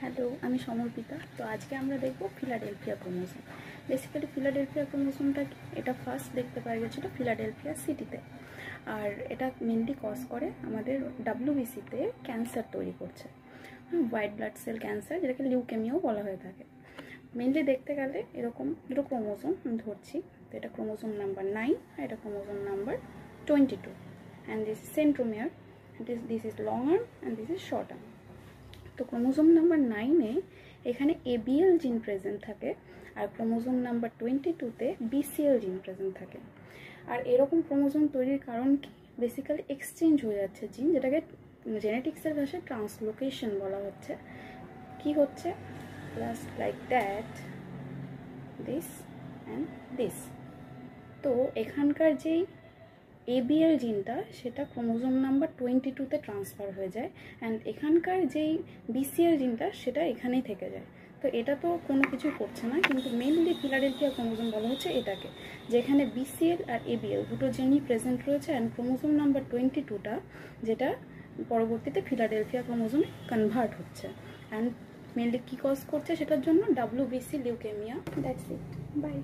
Hello, আমি সমর্পিতা। তো আজকে আমরা দেখব ফিলাডেলফিয়া ক্রোমোসোম। বেসিক্যালি ফিলাডেলফিয়া ক্রোমোসোমটা এটা ফার্স্ট দেখতে পাওয়া গেছিলো ফিলাডেলফিয়া সিটিতে। আর এটা মেনলি কজ করে আমাদের ডাব্লিউবিসিতে ক্যান্সার তৈরি করছে, হোয়াইট ব্লাড সেল ক্যান্সার, যেটাকে লিউকেমিয়াও বলা হয়ে থাকে। মেনলি দেখতে গেলে এরকম দুটো ক্রোমোসোম ধরছি। তো এটা ক্রোমোসোম নাম্বার 9 আর এটা chromosome number 22, and this is centromere, this is long arm and this is short arm. তো ক্রোমোসোম নাম্বার 9-এ এখানে এবিএল জিন প্রেজেন্ট থাকে, আর ক্রোমোসোম নাম্বার 22-তে বিসিএল জিন প্রেজেন্ট থাকে। আর এরকম ক্রোমোসোম তৈরির কারণ কি? বেসিক্যালি এক্সচেঞ্জ হয়ে যাচ্ছে জিন, যেটাকে জেনেটিক্সের ভাষায় ট্রান্সলোকেশন বলা হচ্ছে। কি হচ্ছে? Just like that, this and this. তো এখানকার যেই এবিএল জিনটা সেটা ক্রোমোসোম নাম্বার 22-তে ট্রান্সফার হয়ে যায়, অ্যান্ড এখানকার যেই বিসিএল জিনটা সেটা এখানেই থেকে যায়। তো এটা তো কোনো কিছু করছে না, কিন্তু মেনলি ফিলাডেলফিয়া ক্রোমোসোম বলা হচ্ছে এটাকে, যেখানে বিসিএল আর এবিএল দুটো জিনই প্রেজেন্ট রয়েছে, অ্যান্ড ক্রোমোসোম নাম্বার 22টা যেটা পরবর্তীতে ফিলাডেলফিয়া ক্রোমোসোমে কনভার্ট হচ্ছে, অ্যান্ড মেনলি কী কজ করছে সেটার জন্য WBC leukaemia. That's it, by.